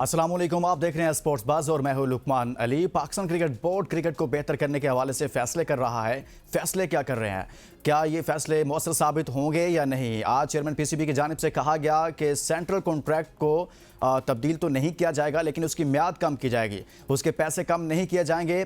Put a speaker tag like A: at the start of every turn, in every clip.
A: अस्सलामुअलैकुम, आप देख रहे हैं स्पोर्ट्स बज़ और मैं हूं Luqman Ali. Pakistan cricket board cricket को बेहतर करने के हवाले से फैसले कर रहा है। फैसले क्या कर रहे हैं? क्या ये फैसले मौसर साबित होंगे या नहीं? आज चेयरमैन पीसीबी की जानिब से कहा गया कि सेंट्रल कॉन्ट्रैक्ट को तब्दील तो नहीं किया जाएगा, लेकिन उसकी म्याद कम की जाएगी, उसके पैसे कम नहीं किए जाएंगे,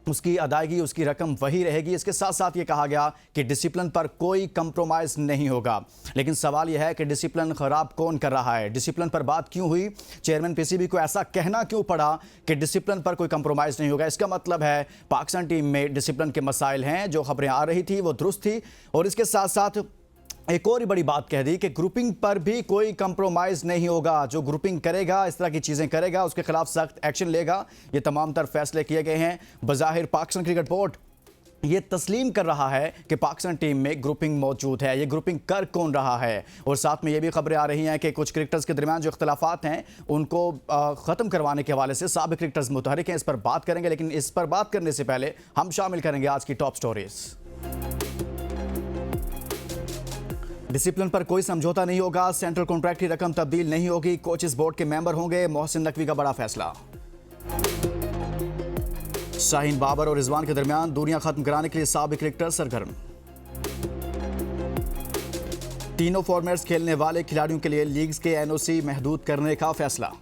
A: उसकी अदायगी, उसकी रकम वही रहेगी। इसके साथ साथ ये कहा गया कि डिसिप्लिन पर कोई कंप्रोमाइज़ नहीं होगा। लेकिन सवाल यह है कि डिसिप्लिन खराब कौन कर रहा है? डिसिप्लिन पर बात क्यों हुई? चेयरमैन पीसीबी को ऐसा कहना क्यों पड़ा कि डिसिप्लिन पर कोई कंप्रोमाइज़ नहीं होगा? इसका मतलब है पाकिस्तान टीम में डिसिप्लिन के मसाइल हैं। जो खबरें आ रही थी वो दुरुस्त थी, और इसके साथ साथ एक और ही बड़ी बात कह दी कि ग्रुपिंग पर भी कोई कंप्रोमाइज नहीं होगा। जो ग्रुपिंग करेगा, इस तरह की चीजें करेगा, उसके खिलाफ सख्त एक्शन लेगा। ये तमाम तर फैसले किए गए हैं। बज़ाहिर पाकिस्तान क्रिकेट बोर्ड ये तस्लीम कर रहा है कि पाकिस्तान टीम में ग्रुपिंग मौजूद है। ये ग्रुपिंग कर कौन रहा है? और साथ में ये भी खबरें आ रही हैं कि कुछ क्रिकेटर्स के दरमियान जो इख्तलाफात हैं उनको ख़त्म करवाने के हवाले से साबिक क्रिकेटर्स मुतहरिक हैं। इस पर बात करेंगे, लेकिन इस पर बात करने से पहले हम शामिल करेंगे आज की टॉप स्टोरीज। डिसिप्लिन पर कोई समझौता नहीं होगा, सेंट्रल कॉन्ट्रैक्ट की रकम तब्दील नहीं होगी, कोचेस बोर्ड के मेंबर होंगे, मोहसिन नकवी का बड़ा फैसला। शाहीन बाबर और रिजवान के दरमियान दूरियां खत्म कराने के लिए साबिक क्रिकेटर सरगर्म। तीनों फॉर्मेट्स खेलने वाले खिलाड़ियों के लिए लीग्स के एनओसी महदूद करने का फैसला।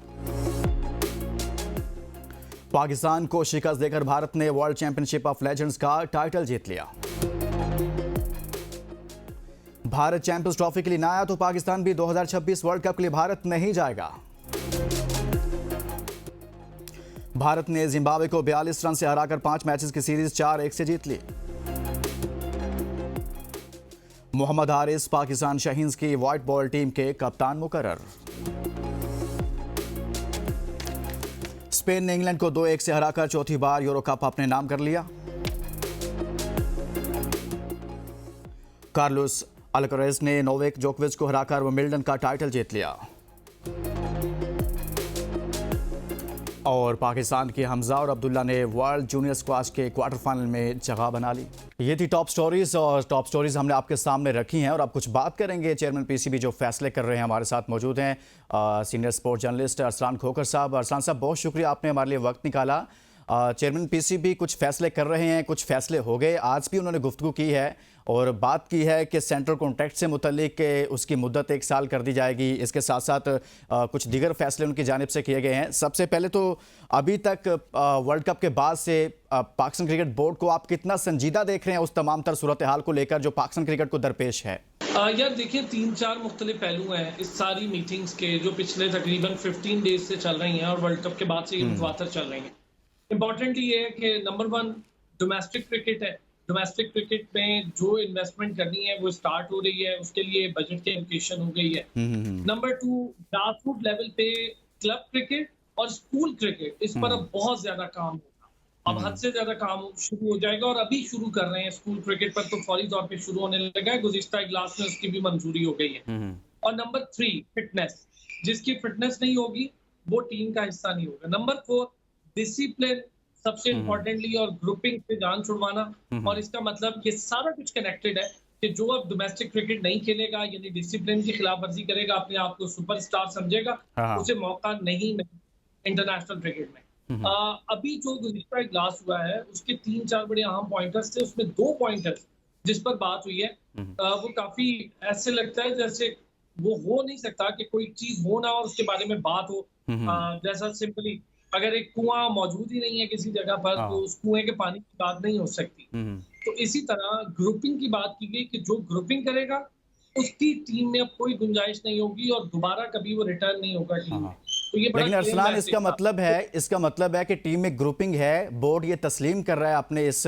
A: पाकिस्तान को शिकस्त देकर भारत ने वर्ल्ड चैंपियनशिप ऑफ लेजेंड्स का टाइटल जीत लिया। भारत चैंपियंस ट्रॉफी के लिए ना आया तो पाकिस्तान भी 2026 वर्ल्ड कप के लिए भारत नहीं जाएगा। भारत ने जिम्बाब्वे को 42 रन से हराकर 5 मैचेस की सीरीज 4-1 से जीत ली। मोहम्मद हारिस पाकिस्तान शाहीन्स की व्हाइट बॉल टीम के कप्तान मुकर्रर। स्पेन ने इंग्लैंड को 2-1 से हराकर चौथी बार यूरो कप अपने नाम कर लिया। कार्लोस अल्करेज ने नोवेक जोकोविच को हराकर विंबलडन का टाइटल जीत लिया। और पाकिस्तान के हमजा और अब्दुल्ला ने वर्ल्ड जूनियर स्क्वाश के क्वार्टर फाइनल में जगह बना ली। ये थी टॉप स्टोरीज, और टॉप स्टोरीज हमने आपके सामने रखी हैं। और अब कुछ बात करेंगे चेयरमैन पीसीबी जो फैसले कर रहे हैं। हमारे साथ मौजूद हैं senior sports journalist Arsalan Khokhar साहब। अरसलान साहब, बहुत शुक्रिया, आपने हमारे लिए वक्त निकाला। चेयरमैन पीसीबी कुछ फैसले कर रहे हैं, कुछ फैसले हो गए, आज भी उन्होंने गुफ्तगू की है और बात की है कि सेंट्रल कॉन्ट्रैक्ट से मुतल्लिक उसकी मुद्दत 1 साल कर दी जाएगी। इसके साथ साथ कुछ दीगर फैसले उनकी जानिब से किए गए हैं। सबसे पहले तो अभी तक वर्ल्ड कप के बाद से पाकिस्तान क्रिकेट बोर्ड को आप कितना संजीदा देख रहे हैं उस तमाम तर सूरत हाल को लेकर जो पाकिस्तान क्रिकेट को दरपेश है?
B: यार देखिए, 3-4 मुख्तलिफ पहलू हैं इस सारी मीटिंग्स के, जो पिछले तकरीबन 15 डेज से चल रही हैं और वर्ल्ड कप के बाद से ये मुतवातर चल रही हैं। इम्पॉर्टेंटली ये है कि नंबर 1 डोमेस्टिक क्रिकेट है। डोमेस्टिक क्रिकेट में जो इन्वेस्टमेंट करनी है वो स्टार्ट हो रही है, उसके लिए बजट की एलोकेशन हो गई है। नंबर 2 ग्रास रूट लेवल पे क्लब क्रिकेट और स्कूल क्रिकेट, इस पर अब बहुत ज्यादा काम होगा। अब हद से ज्यादा काम शुरू हो जाएगा, और अभी शुरू कर रहे हैं। स्कूल क्रिकेट पर तो फौरी तौर पे शुरू होने लगा है, गुज़िश्ता इजलास में उसकी भी मंजूरी हो गई है। और नंबर 3 फिटनेस, जिसकी फिटनेस नहीं होगी वो टीम का हिस्सा नहीं होगा। नंबर 4 डिसिप्लिन, सबसे इम्पोर्टेंटली, और ग्रुपिंग से जान छुड़वाना। और इसका मतलब ये सारा कुछ कनेक्टेड है कि जो अब डोमेस्टिक क्रिकेट नहीं खेलेगा, यानी डिसिप्लिन की खिलाफ वर्जी करेगा, अपने आप को सुपरस्टार समझेगा, उसे मौका नहीं मिलेगा इंटरनेशनल क्रिकेट में। अभी जो गुज़िश्ता इजलास हुआ है उसके 3-4 बड़े अहम पॉइंटर्स थे। उसमें 2 पॉइंटर्स जिस पर बात हुई है वो काफी ऐसे लगता है जैसे वो हो नहीं सकता कि कोई चीज हो ना और उसके बारे में बात हो। जैसा सिंपली अगर एक कुआं मौजूद ही नहीं है किसी जगह पर, तो उस कुएं के पानी की बात नहीं हो सकती। तो इसी तरह ग्रुपिंग की बात की गई कि जो ग्रुपिंग करेगा उसकी टीम में अब कोई गुंजाइश नहीं होगी और दोबारा कभी वो रिटर्न नहीं होगा टीम में। तो ये बड़ा
A: लेकिन अरसलान, इसका मतलब है कि टीम में ग्रुपिंग है, बोर्ड ये तस्लीम कर रहा है अपने इस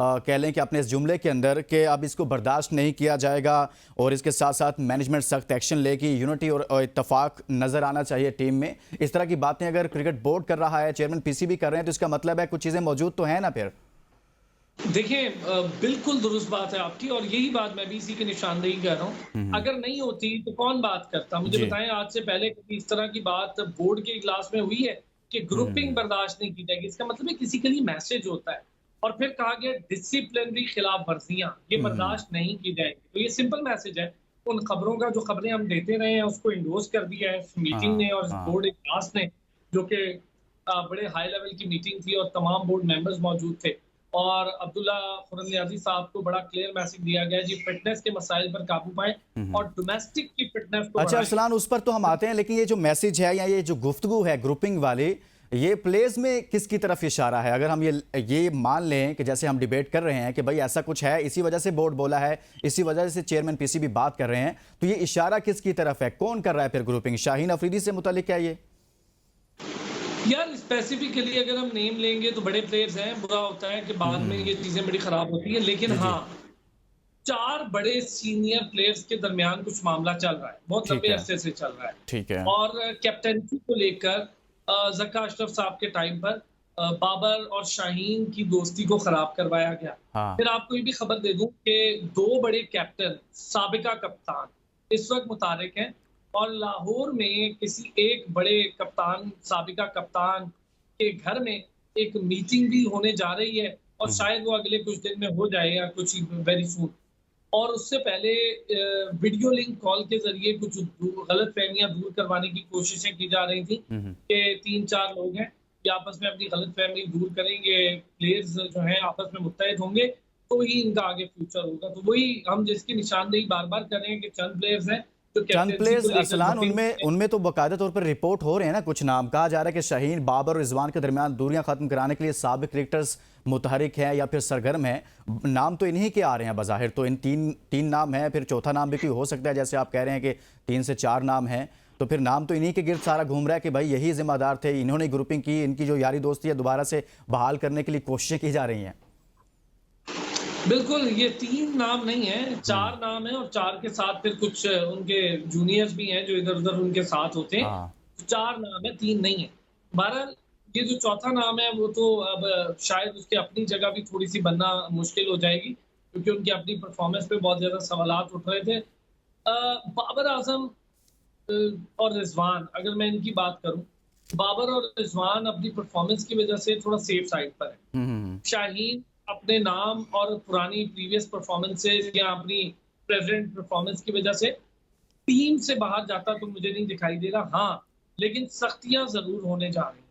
A: कह लें कि अपने इस जुमले के अंदर कि अब इसको बर्दाश्त नहीं किया जाएगा, और इसके साथ साथ मैनेजमेंट सख्त एक्शन लेगी। यूनिटी और इत्तेफाक नजर आना चाहिए टीम में। इस तरह की बातें अगर क्रिकेट बोर्ड कर रहा है, चेयरमैन पीसीबी कर रहे हैं, तो इसका मतलब है कुछ चीजें मौजूद तो है ना? फिर
B: देखिए, बिल्कुल दुरुस्त बात है आपकी, और यही बात मैं भी इसी की निशानदेही कर रहा हूँ। अगर नहीं होती तो कौन बात करता? मुझे बताएं, आज से पहले कभी इस तरह की बात बोर्ड के इजलास में हुई है कि ग्रुपिंग बर्दाश्त नहीं की जाएगी? इसका मतलब है किसी के लिए मैसेज होता है। और फिर कहा गया डिसिप्लिनरी खिलाफ वर्जियां ये बर्दाश्त नहीं की जाएगी। तो ये सिंपल मैसेज है। उन खबरों का जो खबरें हम देते रहे हैं उसको इंडोर्स कर दिया है इस मीटिंग ने और इस बोर्ड इजलास ने। जो कि बड़े हाई लेवल की मीटिंग थी और तमाम बोर्ड मेंबर्स मौजूद थे। और अब्दुल्ला खुरम नियाज़ी साहब को बड़ा क्लियर मैसेज दिया गया जी फिटनेस के मसाइल पर काबू पाएं
A: हम्म।
B: और डोमेस्टिक की फिटनेस को
A: अच्छा
B: बढ़ाएं।
A: अरसलान, उस पर तो हम आते हैं, लेकिन ये जो मैसेज है या ये जो गुफ्तगू है ग्रुपिंग वाली, ये प्लेस में किसकी तरफ इशारा है? अगर हम ये मान लें कि जैसे हम डिबेट कर रहे हैं कि भाई ऐसा कुछ है, इसी वजह से बोर्ड बोला है, इसी वजह से चेयरमैन पीसीबी बात कर रहे हैं, तो ये इशारा किसकी तरफ है? कौन कर रहा है फिर ग्रुपिंग? शाहीन अफरीदी से मुतालिक है ये?
B: यार स्पेसिफिकली अगर हम नेम लेंगे तो बड़े प्लेयर्स हैं, बुरा होता है कि बाद में ये चीजें बड़ी खराब होती है, लेकिन
A: जी जी,
B: हाँ 4 बड़े सीनियर प्लेयर्स के दरमियान कुछ मामला चल रहा है, बहुत
A: ठीक
B: लंबे
A: है,
B: अरसे से चल रहा है।
A: ठीक है।
B: और कैप्टनसी को लेकर जक्का अशरफ साहब के टाइम पर बाबर और शाहीन की दोस्ती को खराब करवाया गया।
A: हाँ।
B: फिर आपको ये भी खबर दे दूं कि 2 बड़े कैप्टन साबिका कप्तान इस वक्त मुतारिक हैं और लाहौर में किसी एक बड़े कप्तान साबिका कप्तान के घर में एक मीटिंग भी होने जा रही है और
A: हम्म,
B: शायद वो अगले कुछ दिन में हो जाए या कुछ वेरी सून। और उससे पहले वीडियो लिंक कॉल के जरिए कुछ गलत फहमियां दूर करवाने की कोशिशें की जा रही थी
A: हम्म।
B: कि 3-4 लोग हैं कि आपस में अपनी गलत फहमी दूर करेंगे, प्लेयर्स जो हैं आपस में मुत्तहिद होंगे तो ही इनका आगे फ्यूचर होगा। तो वही हम जिसकी निशानदेही बार बार कर रहे हैं कि चंद प्लेयर्स हैं जो
A: चंद
B: कैप्टनसी
A: प्लेयर्स
B: को लेकर
A: अरसलान,
B: ग्रुपिंग
A: उनमें उनमें तो बाकायदा तौर पर रिपोर्ट हो रहे हैं ना, कुछ नाम कहा जा रहा है कि शाहीन, बाबर और रिजवान के दरमियान दूरियां खत्म कराने के लिए साबिक क्रिकेटर्स मुतहरिक हैं या फिर सरगर्म हैं। नाम तो इन्हीं के आ रहे हैं बज़ाहिर, तो इन तीन नाम हैं, फिर चौथा नाम भी कोई हो सकता है, जैसे आप कह रहे हैं कि 3 से 4 नाम हैं, तो फिर नाम तो इन्हीं के गिर्द सारा घूम रहा है कि भाई यही जिम्मेदार थे, इन्होंने ग्रुपिंग की, इनकी जो यारी दोस्ती है दोबारा से बहाल करने के लिए कोशिशें की जा रही हैं।
B: बिल्कुल, ये 3 नाम नहीं है, 4 नाम है और 4 के साथ फिर कुछ उनके जूनियर्स भी हैं जो इधर-उधर उनके साथ होते हैं।
A: हाँ।
B: 4 नाम है, 3 नहीं है। बहरहाल ये जो चौथा नाम है वो तो अब शायद उसकी अपनी जगह भी थोड़ी-सी बनना मुश्किल हो जाएगी क्योंकि उनकी अपनी परफॉर्मेंस पे बहुत ज़्यादा सवालात उठ रहे थे। बाबर आज़म और रिज़वान अगर मैं इनकी बात करूँ, बाबर और रिज़वान अपनी परफॉर्मेंस की वज़ह से थोड़ा सेफ साइड पर है। शाहीन अपने नाम और पुरानी प्रीवियस परफॉर्मेंसेस या अपनी प्रेजेंट परफॉर्मेंस की वजह से टीम से बाहर जाता तो मुझे नहीं दिखाई दे रहा। हाँ, लेकिन सख्तियां जरूर होने जा रही हैं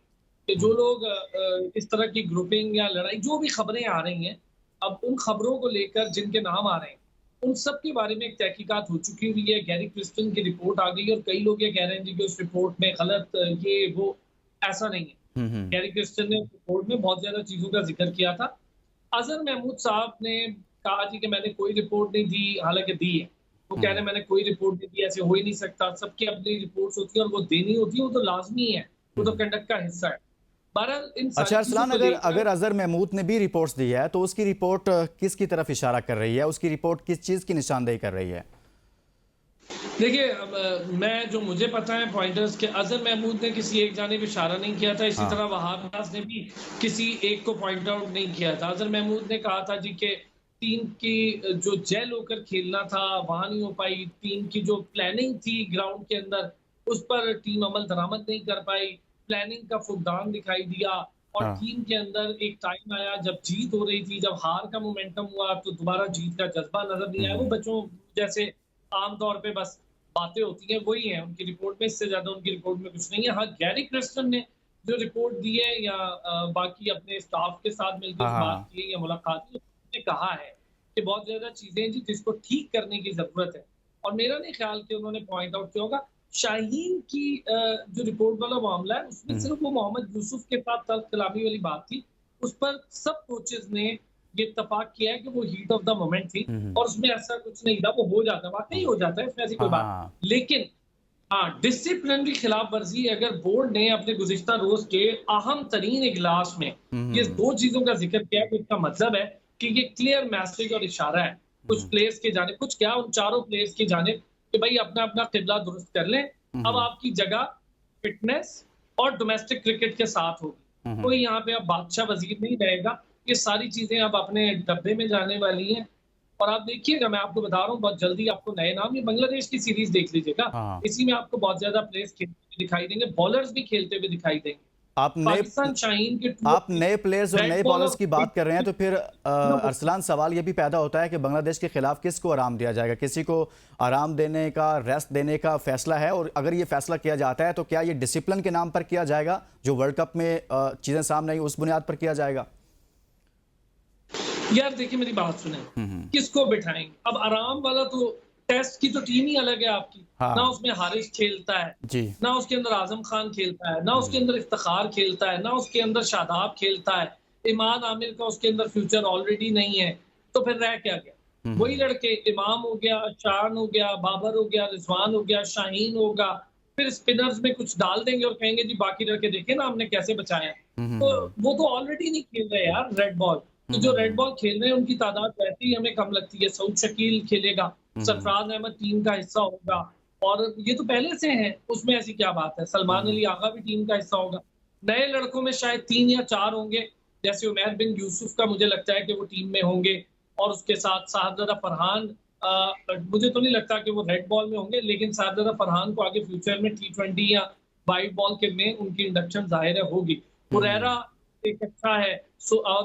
B: कि जो लोग इस तरह की ग्रुपिंग या लड़ाई जो भी खबरें आ रही हैं, अब उन खबरों को लेकर जिनके नाम आ रहे हैं उन सब के बारे में एक तहकीकात हो चुकी हुई है। गैरी क्रिस्टन की रिपोर्ट आ गई और कई लोग ये कह रहे हैं जी कि उस रिपोर्ट में गलत ये वो, ऐसा नहीं है। गैरी क्रिस्टन ने रिपोर्ट में बहुत ज्यादा चीजों का जिक्र किया था। अजहर महमूद साहब ने कहा जी कि मैंने कोई रिपोर्ट नहीं दी, हालांकि दी है। वो कह रहे हैं मैंने कोई रिपोर्ट नहीं दी, ऐसे हो ही नहीं सकता। सबकी अपनी रिपोर्ट्स होती है और वो देनी होती है, वो तो लाजमी है, वो तो कंडक्ट का हिस्सा है। बहरहाल इन
A: अच्छा
B: सारी चीजों
A: अरसलान,
B: को
A: अगर
B: लेकर
A: अगर अजहर महमूद ने भी रिपोर्ट्स दी है तो उसकी रिपोर्ट किसकी तरफ इशारा कर रही है? उसकी रिपोर्ट किस चीज़ की निशानदेही कर रही है?
B: देखिए, अब मैं जो मुझे पता है पॉइंटर्स के अजहर महमूद ने किसी एक जानिब इशारा नहीं किया था, इसी
A: हाँ।
B: तरह वहाब नाज ने भी किसी एक को पॉइंट आउट नहीं किया था। अजहर महमूद ने कहा था जी कि टीम की जो जेल होकर खेलना था वहां नहीं हो पाई, टीम की जो प्लानिंग थी ग्राउंड के अंदर उस पर टीम अमल दरामद नहीं कर पाई, प्लानिंग का फुकदान दिखाई दिया और
A: हाँ।
B: टीम के अंदर एक टाइम आया जब जीत हो रही थी, जब हार का मोमेंटम हुआ तो दोबारा जीत का जज्बा नजर नहीं आया। वो बच्चों जैसे आमतौर पे बस बातें होती हैं वही है उनकी रिपोर्ट में, इससे ज्यादा उनकी रिपोर्ट में कुछ नहीं है। हाँ, गैरी क्रिस्टन ने जो रिपोर्ट दी है या बाकी अपने स्टाफ के साथ मिलकर
A: हाँ।
B: बात
A: हाँ।
B: की या मुलाकात की, उसने कहा है कि बहुत ज्यादा चीजें हैं जी जिसको ठीक करने की जरूरत है। और मेरा नहीं ख्याल कि उन्होंने पॉइंट आउट किया होगा। शाहीन की जो रिपोर्ट वाला मामला है उसमें सिर्फ वो मोहम्मद यूसुफ के साथ तल्ख कलामी वाली बात थी, उस पर सब कोचेज ने ये इत्तेफाक किया है कि वो हीट ऑफ द मोमेंट थी और उसमें ऐसा कुछ नहीं था, वो हो जाता है, वाकई हो जाता है, इसमें ऐसी कोई
A: हाँ।
B: बात।
A: हाँ।
B: लेकिन हाँ, डिसिप्लिनरी खिलाफ वर्जी अगर बोर्ड ने अपने गुज़िश्ता रोज के अहम तरीन इजलास में ये 2 चीजों का जिक्र किया तो इसका मतलब है कि ये क्लियर मैसेज और इशारा है कुछ प्लेयर्स के जानिब, कुछ क्या उन चारों प्लेयर्स की जानिब कि भाई अपना अपना किबला दुरुस्त कर लें, अब आपकी जगह फिटनेस और डोमेस्टिक क्रिकेट के साथ होगी। कोई यहाँ पे अब बादशाह वजीर नहीं रहेगा, ये सारी चीजें अब अपने डब्बे में जाने वाली हैं। और आप देखिएगा, मैं आपको बता रहा हूँ बहुत जल्दी आपको नए नाम, ये बांग्लादेश की सीरीज देख लीजिएगा,
A: हाँ।
B: इसी में आपको बहुत ज्यादा प्लेयर्स खेलते हुए दिखाई देंगे, बॉलर्स भी खेलते हुए दिखाई देंगे। पाकिस्तान शाहीन के
A: आप नए प्लेयर्स और
B: रेड
A: नए
B: बॉल
A: बॉलर्स की बात कर रहे हैं, तो फिर
B: और
A: अरसलान सवाल ये भी पैदा होता है कि बांग्लादेश के खिलाफ किसको आराम दिया जाएगा? किसी को आराम देने का, रेस्ट देने का फैसला है, और अगर ये फैसला किया जाता है तो क्या ये डिसिप्लिन के नाम पर किया जाएगा, जो वर्ल्ड कप में चीजें सामने आई उस बुनियाद पर किया जाएगा?
B: यार देखिए मेरी बात सुने, किसको बिठाएंगे? अब आराम वाला तो टेस्ट की तो टीम ही अलग है आपकी।
A: हाँ
B: ना उसमें हारिस खेलता है,
A: जी।
B: ना उसके अंदर आजम खान खेलता है, ना उसके अंदर इफ्तिखार खेलता है, ना उसके अंदर शादाब खेलता है। इमाद आमिर का उसके अंदर फ्यूचर ऑलरेडी नहीं है, तो फिर रह क्या गया? वही लड़के, इमाम हो गया, शान हो गया, बाबर हो गया, रिजवान हो गया, शाहीन होगा। फिर स्पिनर्स में कुछ डाल देंगे और कहेंगे जी बाकी लड़के देखे ना हमने कैसे बचाया। तो वो तो ऑलरेडी नहीं खेल रहे यार रेड बॉल। तो जो रेड बॉल खेल रहे हैं उनकी तादाद वैसे ही हमें कम लगती है। सऊद शकील खेलेगा, सरफराज अहमद टीम का हिस्सा होगा, और ये तो पहले से है, उसमें ऐसी क्या बात है? सलमान अली आगा भी टीम का हिस्सा होगा। नए लड़कों में शायद 3 या 4 होंगे, जैसे उमैर बिन यूसुफ का मुझे लगता है कि वो टीम में होंगे, और उसके साथ साहबजादा फरहान। मुझे तो नहीं लगता कि वो रेड बॉल में होंगे, लेकिन साहबजादा फरहान को आगे फ्यूचर में T20 या वाइट बॉल के में उनकी इंडक्शन जाहिर है होगी। हुरैरा एक अच्छा है, और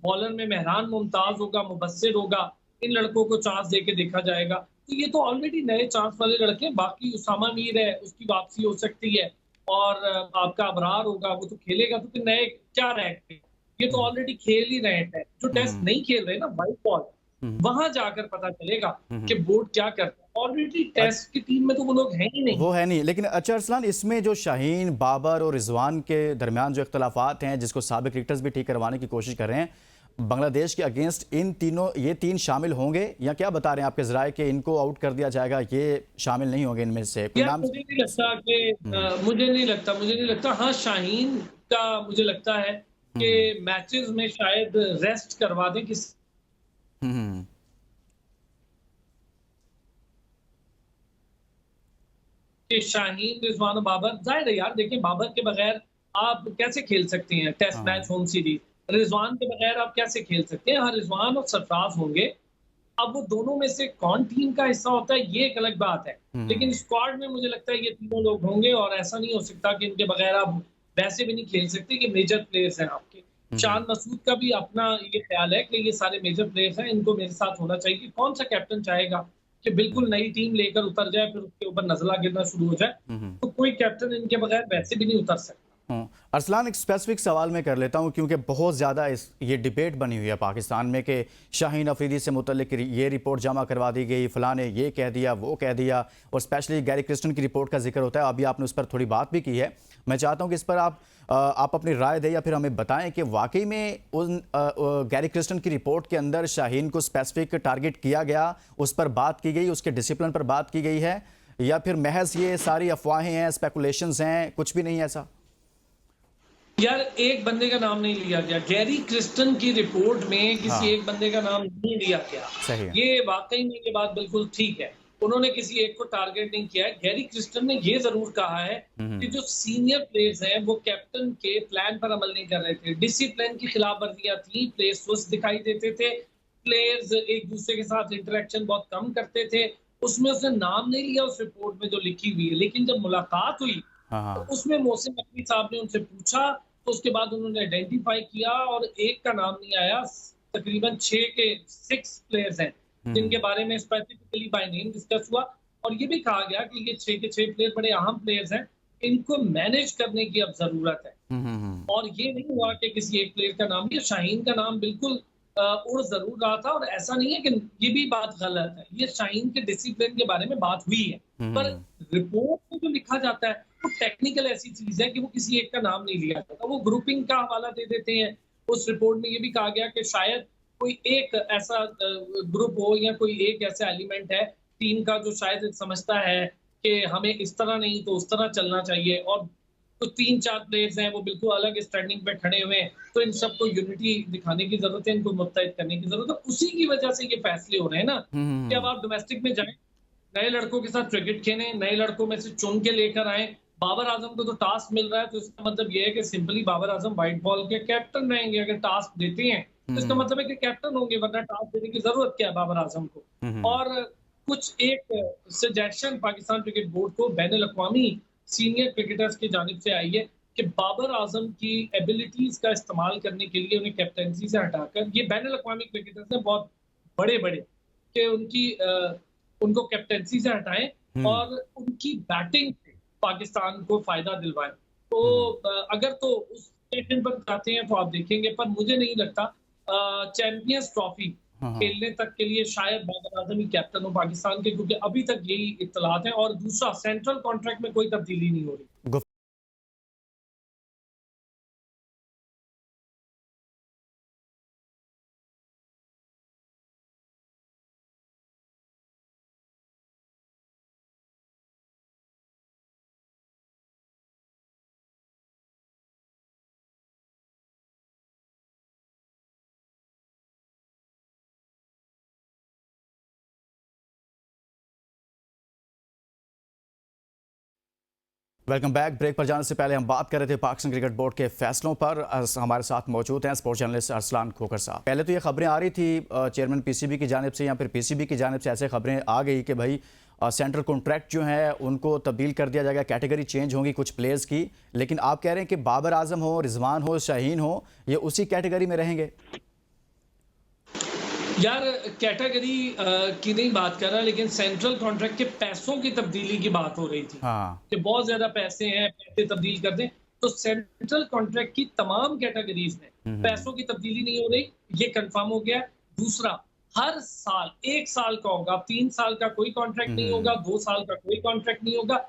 B: बॉलर में मेहरान मुमताज होगा, मुबस्सिर होगा। इन लड़कों को चांस देके देखा जाएगा। तो ये तो ऑलरेडी नए चांस वाले लड़के हैं। बाकी उसामा मीर है, उसकी वापसी हो सकती है, और आपका अबरार होगा, वो तो खेलेगा। तो फिर नए क्या रह गए? ये तो ऑलरेडी खेल ही रहे हैं। जो टेस्ट नहीं खेल रहे ना वाइट बॉल, वहां जाकर पता चलेगा कि बोर्ड क्या करता है। ऑलरेडी टेस्ट की टीम में तो वो लोग हैं ही नहीं।
A: वो है नहीं। लेकिन अच्छा अरसलान, इसमें जो शाहीन, बाबर और रिजवान के दरमियान जो इख्तलाफात हैं, जिसको साबिक क्रिकेटर्स भी ठीक करवाने की कोशिश कर रहे हैं, बांग्लादेश के अगेंस्ट ये तीन शामिल होंगे, या क्या बता रहे हैं आपके जराए कि इनको आउट कर दिया जाएगा, ये शामिल नहीं होंगे इनमें से? कोई नाम?
B: मुझे नहीं लगता कि मुझे नहीं लगता। हाँ, शाहीन का मुझे लगता है कि मैचेस में शायद रेस्ट करवा दें किसी। शाहीन, रिजवान, बाबर, जाहिर है यार। देखिए बाबर के बगैर आप कैसे खेल सकते हैं test match, home series? Rizwan के बगैर आप कैसे खेल सकते हैं? हाँ, रिजवान और सरफराज होंगे। अब वो दोनों में से कौन टीम का हिस्सा होता है ये एक अलग बात है, लेकिन स्क्वाड में मुझे लगता है ये तीनों लोग होंगे, और ऐसा नहीं हो सकता कि इनके बगैर आप वैसे भी नहीं खेल सकते कि मेजर प्लेयर्स हैं आपके। शान मसूद का भी अपना ये ख्याल है कि ये सारे मेजर प्लेयर्स हैं, इनको मेरे साथ होना चाहिए। कि कौन सा कैप्टन चाहेगा कि बिल्कुल नई टीम लेकर उतर जाए, फिर उसके ऊपर नजला गिरना शुरू हो जाए? तो कोई कैप्टन इनके बगैर वैसे भी नहीं उतर सकता।
A: अरसलान, एक स्पेसिफिक सवाल मैं कर लेता हूं, क्योंकि बहुत ज़्यादा ये डिबेट बनी हुई है पाकिस्तान में कि शाहीन अफरीदी से मुतल्लिक ये रिपोर्ट जमा करवा दी गई, फ़लाँ ने ये कह दिया, वो कह दिया, और स्पेशली गैरी क्रिस्टन की रिपोर्ट का जिक्र होता है। अभी आपने उस पर थोड़ी बात भी की है। मैं चाहता हूं कि इस पर आप अपनी राय दें, या फिर हमें बताएं कि वाकई में उन गैरी क्रिस्टन की रिपोर्ट के अंदर शाहीन को स्पेसिफिक टारगेट किया गया, उस पर बात की गई, उसके डिसिप्लिन पर बात की गई है, या फिर महज ये सारी अफवाहें हैं, स्पेकुलेशंस हैं, कुछ भी नहीं है ऐसा?
B: यार एक बंदे का नाम नहीं लिया गया गैरी क्रिस्टन की रिपोर्ट में, किसी एक बंदे का नाम नहीं लिया गया।
A: सही है।
B: ये वाकई में ये बात बिल्कुल ठीक है, उन्होंने किसी एक को टारगेट नहीं किया है। गैरी क्रिस्टन ने ये जरूर कहा है कि जो सीनियर प्लेयर्स हैं वो कैप्टन के प्लान पर अमल नहीं कर रहे थे, डिसिप्लिन की खिलाफ वर्जियां थी, प्लेयर्स सुस्त दिखाई देते थे, प्लेयर्स एक दूसरे के साथ इंटरेक्शन बहुत कम करते थे। उसमें उसने नाम नहीं लिया उस रिपोर्ट में जो लिखी हुई है, लेकिन जब मुलाकात हुई तो उसमें मोहसिन नकवी साहब ने उनसे पूछा, तो उसके बाद उन्होंने आइडेंटिफाई किया, और एक का नाम नहीं आया। तकरीबन 6 प्लेयर्स हैं जिनके बारे में स्पेसिफिकली बाय नेम डिस्कस हुआ, और ये भी कहा गया कि ये 6 के 6 प्लेयर बड़े अहम प्लेयर्स हैं, इनको मैनेज करने की अब जरूरत है। और ये नहीं हुआ कि किसी एक प्लेयर का नाम लिया। शाहीन का नाम बिल्कुल उड़ जरूर रहा था, और ऐसा नहीं है कि ये भी बात गलत है, ये शाहीन के डिसिप्लिन के बारे में बात हुई है, पर रिपोर्ट में जो लिखा जाता है वो टेक्निकल ऐसी चीज है कि वो किसी एक का नाम नहीं लिया जाता, वो ग्रुपिंग का हवाला दे देते हैं। उस रिपोर्ट में ये भी कहा गया कि शायद कोई एक ऐसा ग्रुप हो, या कोई एक ऐसा एलिमेंट है टीम का जो शायद समझता है कि हमें इस तरह नहीं तो उस तरह चलना चाहिए, और तो 3-4 प्लेयर्स हैं वो बिल्कुल अलग स्टैंडिंग पे खड़े हुए हैं, तो इन सबको यूनिटी दिखाने की जरूरत है, इनको मुत्तहिद करने की जरूरत है। उसी की वजह से ये फैसले हो रहे हैं ना कि अब आप डोमेस्टिक में जाएं, नए लड़कों के साथ क्रिकेट खेलें, नए लड़कों में से चुन के लेकर आए। बाबर आजम को तो टास्क मिल रहा है, तो इसका मतलब ये है कि simply Babar Azam white ball के कैप्टन रहेंगे। अगर टास्क देते हैं तो इसका मतलब है कि कैप्टन होंगे, वरना टास्क देने की जरूरत क्या है बाबर आजम को? और कुछ एक सजेशन पाकिस्तान क्रिकेट बोर्ड को बैनुल अक़वामी सीनियर क्रिकेटर्स की जानिब से आई है कि बाबर आजम की एबिलिटीज का इस्तेमाल करने के लिए उन्हें कैप्टनसी से हटाकर ये बैनुल अक़वामी क्रिकेटर्स ने बहुत बड़े बड़े कि उनको कैप्टनसी से हटाएं
A: हम्म।
B: और उनकी बैटिंग से पाकिस्तान को फायदा दिलवाएं। तो
A: हम्म।
B: अगर तो उस स्टेटमेंट पर जाते हैं तो आप देखेंगे, पर मुझे नहीं लगता चैंपियंस ट्रॉफी
A: हाँ हाँ।
B: खेलने तक के लिए शायद बाबर आजम ही कैप्टन हो पाकिस्तान के, क्योंकि अभी तक यही इत्तलात है। और दूसरा, सेंट्रल कॉन्ट्रैक्ट में कोई तब्दीली नहीं हो रही।
A: Welcome back. ब्रेक पर जाने से पहले हम बात कर रहे थे पाकिस्तान क्रिकेट बोर्ड के फैसलों पर। हमारे साथ मौजूद हैं स्पोर्ट्स जर्नलिस्ट अरसलान खोखर साहब। पहले तो ये खबरें आ रही थी चेयरमैन पीसीबी की जानिब से या फिर पीसीबी की जानिब से ऐसे खबरें आ गई कि भाई सेंट्रल कॉन्ट्रैक्ट जो है उनको तब्दील कर दिया जाएगा, कैटेगरी चेंज होंगी कुछ प्लेयर्स की। लेकिन आप कह रहे हैं कि बाबर आजम हो, रिजवान हो, शाहीन हो, ये उसी कैटेगरी में रहेंगे।
B: यार कैटेगरी की नहीं बात कर रहा, लेकिन सेंट्रल कॉन्ट्रैक्ट के पैसों की तब्दीली की बात हो रही थी
A: हाँ।
B: कि बहुत ज्यादा पैसे हैं, पैसे तब्दील कर दें। तो सेंट्रल कॉन्ट्रैक्ट की तमाम कैटेगरीज में पैसों की तब्दीली नहीं हो रही, ये कंफर्म हो गया। दूसरा, हर साल 1 साल का होगा, 3 साल का कोई कॉन्ट्रैक्ट नहीं होगा, 2 साल का कोई कॉन्ट्रैक्ट नहीं होगा,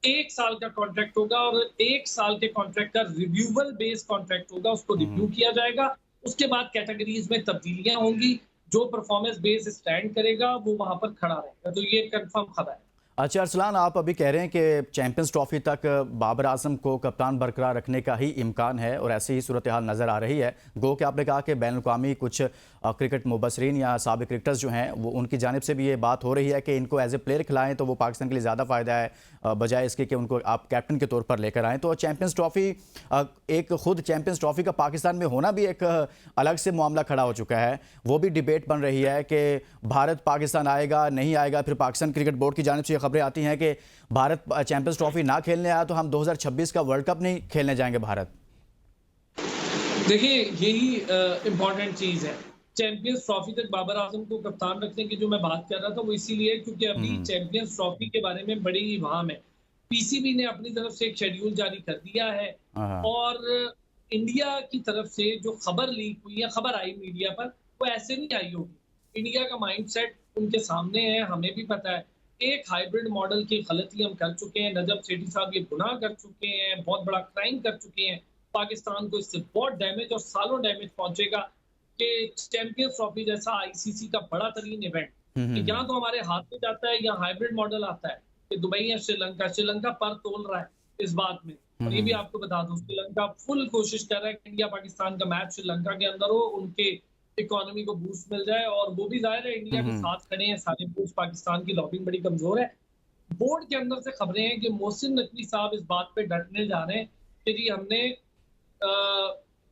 B: 1 साल का कॉन्ट्रैक्ट होगा। और 1 साल के कॉन्ट्रैक्ट का रिव्यूबल बेस कॉन्ट्रैक्ट होगा, उसको रिव्यू किया जाएगा। उसके बाद कैटेगरीज में तब्दीलियां होंगी, जो परफॉर्मेंस बेस स्टैंड करेगा वो वहां पर खड़ा रहेगा। तो ये कंफर्म खबर है।
A: अच्छा अरसलान, आप अभी कह रहे हैं कि चैंपियंस ट्रॉफी तक बाबर आजम को कप्तान बरकरार रखने का ही इम्कान है और ऐसी ही सूरत हाल नज़र आ रही है। गो कि आपने कहा कि बैनुल अक़वामी कुछ क्रिकेट मुबसरीन या साबिक क्रिकेटर्स जो हैं वो उनकी जानिब से भी ये बात हो रही है कि इनको एज ए प्लेयर खिलाएं तो वो पाकिस्तान के लिए ज़्यादा फ़ायदा है बजाय इसके कि उनको आप कैप्टन के तौर पर लेकर आएँ। तो चैंपियंस ट्रॉफी एक खुद चैंपियंस ट्रॉफी का पाकिस्तान में होना भी एक अलग से मामला खड़ा हो चुका है। वो भी डिबेट बन रही है कि भारत पाकिस्तान आएगा नहीं आएगा। फिर पाकिस्तान क्रिकेट बोर्ड की जानिब से ये खबरें आती हैं कि भारत चैंपियंस ट्रॉफी ना खेलने आया तो हम 2026 का वर्ल्ड कप नहीं खेलने जाएंगे भारत।
B: देखिए, यही इंपॉर्टेंट चीज है। चैंपियंस ट्रॉफी तक बाबर आजम को कप्तान रखने की जो मैं बात कर रहा था वो इसीलिए क्योंकि अभी चैंपियंस ट्रॉफी के बारे में बड़ी इबाहम है। पीसीबी ने अपनी तरफ से एक शेड्यूल जारी कर दिया है और इंडिया की तरफ से जो खबर लीक हुई है, खबर आई मीडिया पर, वो ऐसे नहीं आई होगी। इंडिया का माइंडसेट उनके सामने है, हमें भी पता है। एक हाइब्रिड मॉडल की गलती हम कर चुके हैं। नजब सेठी साहब ये गुनाह कर चुके हैं, बहुत बड़ा क्राइम कर चुके हैं। पाकिस्तान को इससे बहुत डैमेज और सालों डैमेज पहुंचेगा कि चैंपियंस ट्रॉफी जैसा आईसीसी का बड़ा तरीन इवेंट यहाँ तो हमारे हाथ में जाता है, या हाइब्रिड मॉडल आता है कि दुबई या श्रीलंका पर तोल रहा है इस बात में। और ये भी आपको बता दूं, श्रीलंका फुल कोशिश कर रहा है कि इंडिया पाकिस्तान का मैच श्रीलंका के अंदर हो, उनके इकोनॉमी को बूस्ट मिल जाए। और वो भी जाहिर है इंडिया के साथ खड़े हैं सारे बोर्ड। पाकिस्तान की लॉबिंग बड़ी कमजोर है। बोर्ड के अंदर से खबरें हैं कि मोहसिन नकवी साहब इस बात पे डटने जा रहे हैं कि जी हमने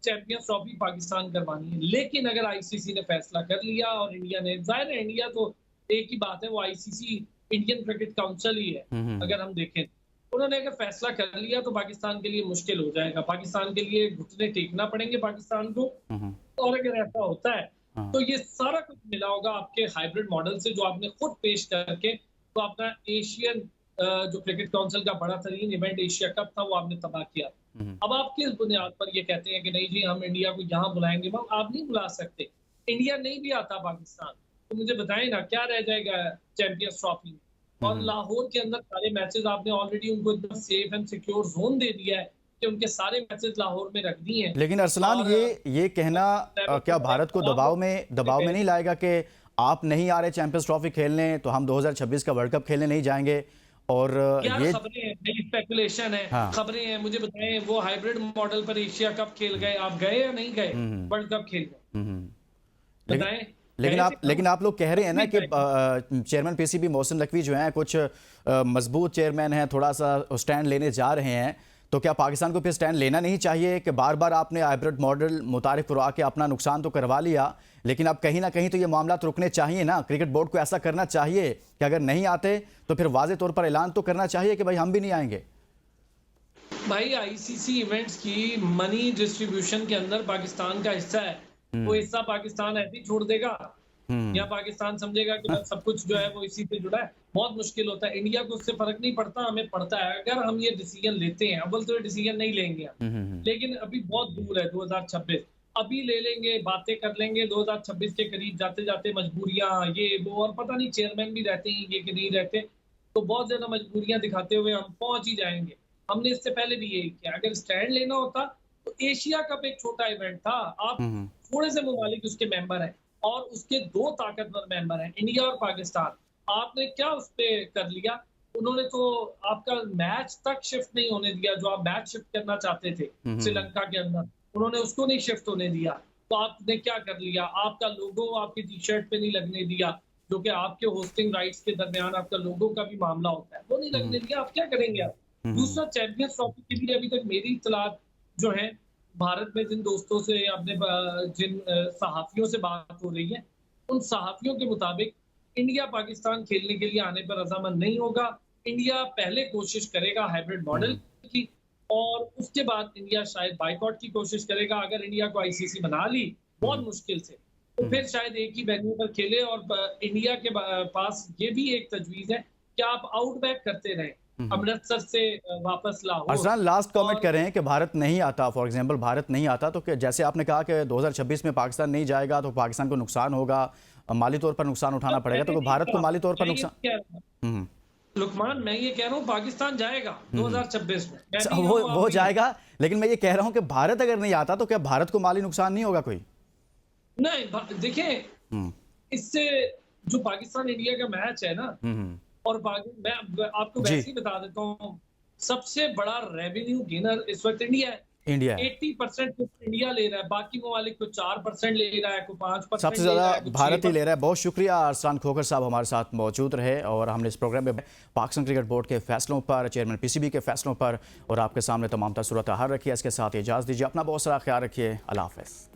B: चैंपियंस ट्रॉफी पाकिस्तान करवानी है। लेकिन अगर आईसीसी ने फैसला कर लिया और इंडिया ने, जाहिर है इंडिया तो एक ही बात है, वो आईसीसी इंडियन क्रिकेट काउंसिल ही है। अगर हम देखें, उन्होंने अगर फैसला कर लिया तो पाकिस्तान के लिए मुश्किल हो जाएगा। पाकिस्तान के लिए घुटने टेकना पड़ेंगे पाकिस्तान को। और अगर ऐसा होता है तो ये सारा कुछ मिला होगा आपके हाइब्रिड मॉडल से, जो आपने खुद पेश करके तो अपना एशियन जो क्रिकेट काउंसिल का बड़ा तरीन इवेंट एशिया कप था वो आपने तबाह किया। अब आप किस बुनियाद पर ये कहते हैं कि नहीं जी हम इंडिया को यहाँ बुलाएंगे? आप नहीं बुला सकते। इंडिया नहीं भी आता पाकिस्तान, तो मुझे बताएं ना क्या रह जाएगा चैंपियंस ट्रॉफी में। और लाहौर के अंदर सारे मैचेस आपने ऑलरेडी उनको इतना सेफ एंड सिक्योर जोन दे दिया है कि उनके सारे मैचेस लाहौर में रख दिए हैं।
A: लेकिन अरसलान ये कहना क्या भारत को दबाव में नहीं लाएगा कि आप नहीं आ रहे चैंपियंस ट्रॉफी खेलने तो हम 2026 का वर्ल्ड कप खेलने नहीं जाएंगे? और ये
B: खबरें हैं, स्पेकुलेशन है। हाँ। खबरें हैं, मुझे बताएं वो हाइब्रिड मॉडल पर एशिया कप खेल गए, आप गए या नहीं गए? वर्ल्ड कप खेल गए, बताएं।
A: लेकिन आप लोग कह रहे हैं ना कि चेयरमैन पीसीबी मोहसिन नकवी जो हैं कुछ मजबूत चेयरमैन हैं, थोड़ा सा स्टैंड लेने जा रहे हैं। तो क्या पाकिस्तान को फिर स्टैंड लेना नहीं चाहिए कि बार बार आपने हाइब्रिड मॉडल मुतारिफ करवा के अपना नुकसान तो करवा लिया, लेकिन अब कहीं ना कहीं तो ये मामला रुकने चाहिए ना? क्रिकेट बोर्ड को ऐसा करना चाहिए कि अगर नहीं आते तो फिर वाज़े तौर पर ऐलान तो करना चाहिए कि भाई हम भी नहीं आएंगे।
B: भाई आईसीसी इवेंट्स की मनी डिस्ट्रीब्यूशन के अंदर पाकिस्तान का हिस्सा है। वो हिस्सा पाकिस्तान ऐसे ही छोड़ देगा या पाकिस्तान समझेगा कि बस सब कुछ जो है वो इसी से जुड़ा है? बहुत मुश्किल होता है। इंडिया को उससे फर्क नहीं पड़ता, हमें पड़ता है। अगर हम ये डिसीजन लेते हैं, अव्वल तो ये डिसीजन नहीं लेंगे हम, लेकिन अभी बहुत दूर है 2026। अभी ले लेंगे, बातें कर लेंगे, 2026 के करीब जाते जाते मजबूरियां ये वो और पता नहीं चेयरमैन भी रहते हैं ये कि नहीं रहते, तो बहुत ज्यादा मजबूरियां दिखाते हुए हम पहुंच ही जाएंगे। हमने इससे पहले भी यही किया। अगर स्टैंड लेना होता तो एशिया कप एक छोटा इवेंट था। आप थोड़े से ममालिक उसके मेंबर हैं और उसके दो ताकतवर मेंबर हैं, इंडिया और पाकिस्तान। आपने क्या उस पर कर लिया? उन्होंने तो आपका मैच तक शिफ्ट नहीं होने दिया, जो आप मैच शिफ्ट करना चाहते थे श्रीलंका के अंदर, उन्होंने उसको नहीं शिफ्ट होने दिया। तो आपने क्या कर लिया? आपका लोगो आपकी टी शर्ट पे नहीं लगने दिया, जो कि आपके होस्टिंग राइट्स के दरमियान आपका लोगो का भी मामला होता है, वो नहीं लगने दिया। आप क्या करेंगे? आप दूसरा, चैंपियंस ट्रॉफी के लिए अभी तक मेरी इत्तलात जो है, भारत में जिन दोस्तों से अपने जिन सहाफियों से बात हो रही है, उन सहाफियों के मुताबिक इंडिया पाकिस्तान खेलने के लिए आने पर रजामंद नहीं होगा। इंडिया पहले कोशिश करेगा हाइब्रिड मॉडल की और उसके बाद इंडिया शायद बाइकआउट की कोशिश करेगा। अगर इंडिया को आईसीसी बना ली बहुत मुश्किल से, तो फिर शायद एक ही वेन्यू पर खेले। और इंडिया के पास ये भी एक तजवीज है कि आप आउटबैक करते रहें, अमृतसर से वापस लाहौर।
A: अरसलान, लास्ट कमेंट करें कि भारत नहीं आता, फॉर एग्जांपल भारत नहीं आता तो जैसे आपने कहा कि 2026 में पाकिस्तान नहीं जाएगा तो पाकिस्तान को नुकसान होगा, माली तौर पर नुकसान उठाना पड़ेगा, तो भारत को माली तौर पर नुकसान।
B: लुकमान, मैं ये कह रहा हूँ पाकिस्तान जाएगा 2026 में।
A: वो जाएगा, लेकिन मैं ये कह रहा हूँ कि भारत अगर नहीं आता तो क्या भारत को माली नुकसान नहीं होगा कोई?
B: नहीं, देखें, इससे जो पाकिस्तान इंडिया का मैच है ना, और मैं आपको वैसे ही बता देता हूँ, सबसे बड़ा रेवेन्यू गेनर इस वक्त इंडिया है। 80% इंडिया ले रहा है, बाकी ममालिक को 4% ले रहा है, को 5%।
A: सबसे ज्यादा भारत ही ले रहा है। बहुत शुक्रिया अरसलान खोखर साहब हमारे साथ मौजूद रहे और हमने इस प्रोग्राम में पाकिस्तान क्रिकेट बोर्ड के फैसलों पर, चेयरमैन पीसीबी के फैसलों पर और आपके सामने तमाम सूरत हाल रखी है। इसके साथ इजाज़त दीजिए, अपना बहुत सारा ख्याल रखिए। अल्लाह हाफ़िज़।